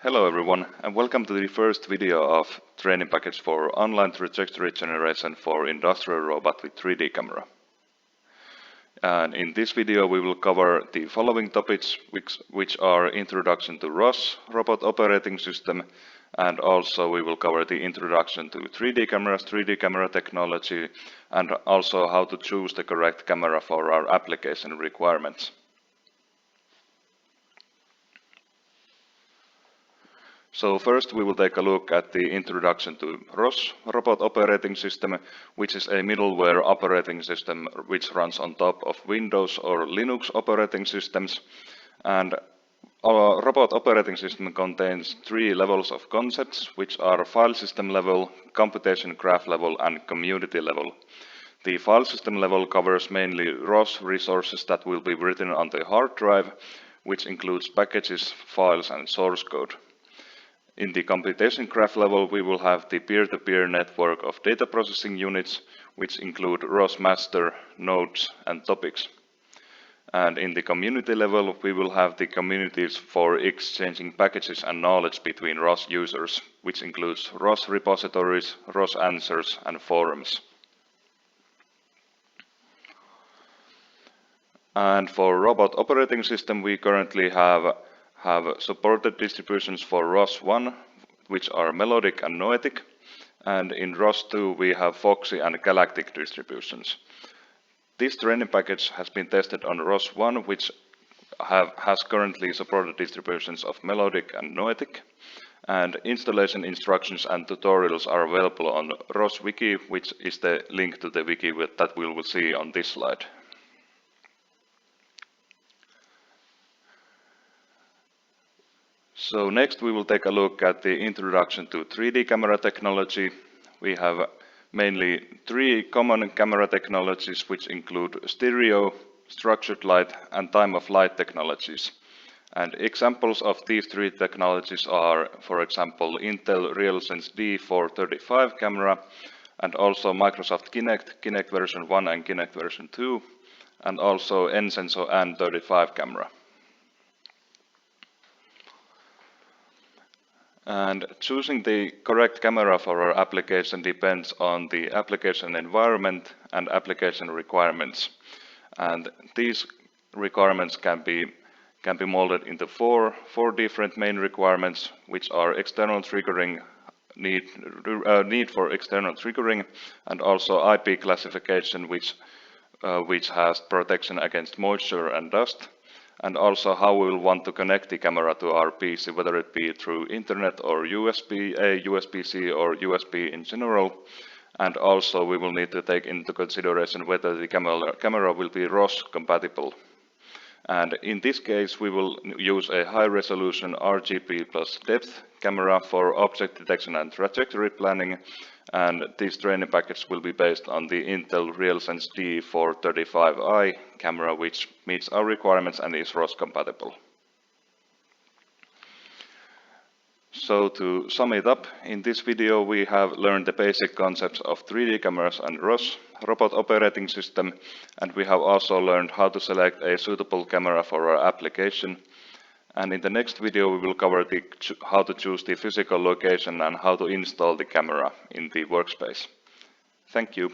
Hello everyone, and welcome to the first video of training package for online trajectory generation for industrial robot with 3D camera. And in this video we will cover the following topics, which are introduction to ROS, Robot Operating System, and also we will cover the introduction to 3D cameras, 3D camera technology, and also how to choose the correct camera for our application requirements. So first we will take a look at the introduction to ROS, Robot Operating System, which is a middleware operating system which runs on top of Windows or Linux operating systems. And our Robot Operating System contains three levels of concepts, which are file system level, computation graph level, and community level. The file system level covers mainly ROS resources that will be written on the hard drive, which includes packages, files, and source code. In the computation graph level, we will have the peer-to-peer network of data processing units, which include ROS master, nodes, and topics. And in the community level, we will have the communities for exchanging packages and knowledge between ROS users, which includes ROS repositories, ROS answers, and forums. And for Robot Operating System, we currently have supported distributions for ROS1, which are melodic and noetic, and in ROS2 we have Foxy and galactic distributions. This training package has been tested on ROS1, which has currently supported distributions of melodic and noetic, and installation instructions and tutorials are available on ROS Wiki, which is the link to the wiki that we will see on this slide. So next we will take a look at the introduction to 3D camera technology. We have mainly three common camera technologies, which include stereo, structured light, and time of flight technologies. And examples of these three technologies are, for example, Intel RealSense D435 camera, and also Microsoft Kinect, Kinect version 1 and Kinect version 2, and also Nsenso N35 camera. And choosing the correct camera for our application depends on the application environment and application requirements. And these requirements can be molded into four different main requirements, which are external triggering, need for external triggering, and also IP classification, which has protection against moisture and dust, and also how we will want to connect the camera to our PC, whether it be through internet or USB-A, USB-C, or USB in general. And also we will need to take into consideration whether the camera will be ROS compatible. And in this case, we will use a high-resolution RGB plus depth camera for object detection and trajectory planning. And this training package will be based on the Intel RealSense D435i camera, which meets our requirements and is ROS compatible. So to sum it up, in this video we have learned the basic concepts of 3D cameras and ROS, Robot Operating System, and we have also learned how to select a suitable camera for our application. And in the next video we will cover how to choose the physical location and how to install the camera in the workspace. Thank you.